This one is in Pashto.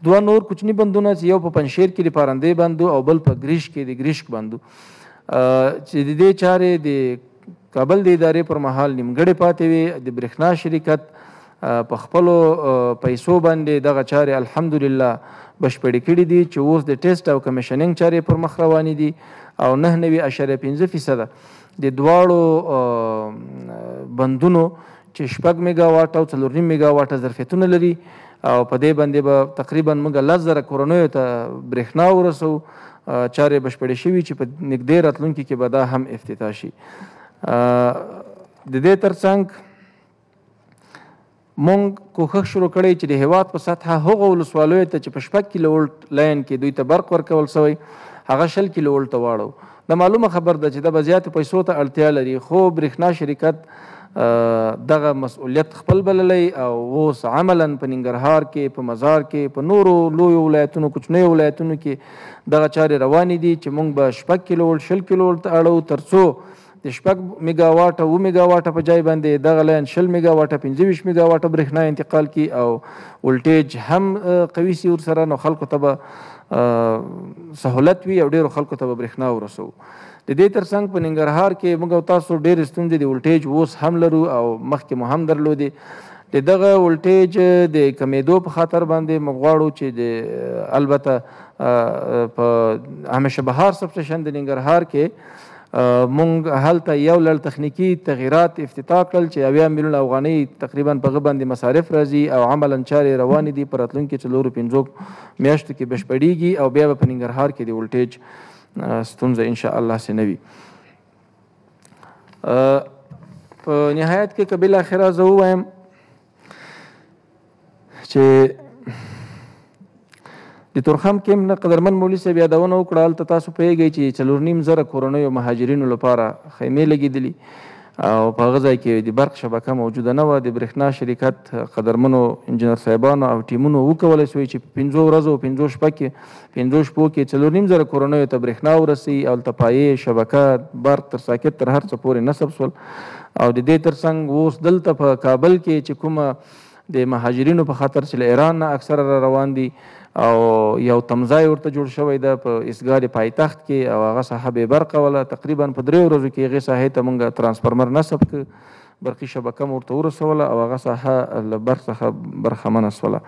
دوه نور کوچني بندونه چې یو په پنجشیر کې د پارندې بند او بل په ګریش کې د ګریشک بند چې د دې چارې د کابل د ادارې پر مهال نیمګړې پاتې وي. د برېښنا شرکت په خپلو پیسو باندې دغه چارې الحمدلله بشپړې کړي دي چې اوس د ټیسټ او کمیشنینګ چارې پر مخ روانې دي او 99.5% د دواړو بندونو چې 6 میگا واټ او 4.5 میگا واټه ظرفیتونه لري او په دې باندې به تقریبا موږ 10,000 کورنیو ته برېښنا ورسو. چارې بشپړې شوي چې په نږدې راتلونکي کې به دا هم افتتاح شي. د دې ترڅنګ مونږ کوښښ شروع کړی چې د هیواد په سطحه هغو ولسوالیو ته چې په 6 کیلو ولټ لاین کې دوی ته برق ورکول سوی هغه 6 کیلو ولټ ته واړو. د معلومه خبر ده چې دا به زیاتو پیسو ته اړتیا لري خو برېښنا شرکت دغه مسؤلیت خپل بللی او اوس عملا په ننګرهار کې په مزار کې په نورو لویو ولایتونو کوچنیو ولایتونو کې دغه چارې روانې دي چې موږ به 6 کیلو ولټ 20 کیلو ولټ ته اړو تر څو د 6 میگا واټه 7 میگا واټه په ځای باندې دغه لاین 20 میگا واټه 25 میگا واټه برېښنا انتقال کړي او ولټیج هم قوي سي ورسره نو خلکو ته به سهولت وي او ډېرو خلکو ته به برېښنا ورسوو. د دې ترڅنګ په ننګرهار کې موږ او تاسو ډېرې ستونزې د ولټیج اوس هم لرو او مخکې مو هم درلودې. د دغه ولټیج د کمیدو په خاطر باندې موږ غواړو چې د البته په همیشه بهار سب سټیشن د ننګرهار کې مونږ هلته یو لړ تخنیکي تغییرات افتتاح کړل چې 70 میلیون افغانۍ تقریبا په هغه باندې مصارف راځي او عملا چارې روانې دي. په راتلونکي 4-5 میاشتو کې بشپړېږي او بیا به په ننګرهار کې د ولټیج ستونزه انشاءالله سې نه وي. په نهایت کې که بالاخره زه ووایم چې د تورخم کې نه قدرمن مولوي صاحب یادونه وکړه. هلته تاسو پوهېږئ چې 4.5 کورنیو مهاجرینو لپاره خیمې لګېدلي او په هغه ځای کې د برق شبکه موجوده نه وه. د برېښنا شرکت قدرمنو انجینر صاحبانو او ټیمونو وکولی سوی چې په 5 ورځو 5 شپو کې 4.5 کورنیو ته برېښنا ورسوي او هلته پایې شبکه برق تر ساکت تر هر څه پورې نصب شول. او د دې ترڅنګ اوس دلته په کابل کې چې کومه د مهاجرینو په خاطر چې له ایران نه اکثره را روان دي او یو تمځای ورته جوړ شوی ده په اسګار پایتخت کې او هغه ساحه بې برقه وله. تقریبا په 3 ورځو کې هغې ساحې ته موږ ترانسفرمر نصب کړ برقي شبکه مو ورته ورسوله او هغه ساحه له برق څخه برخمنه شوله.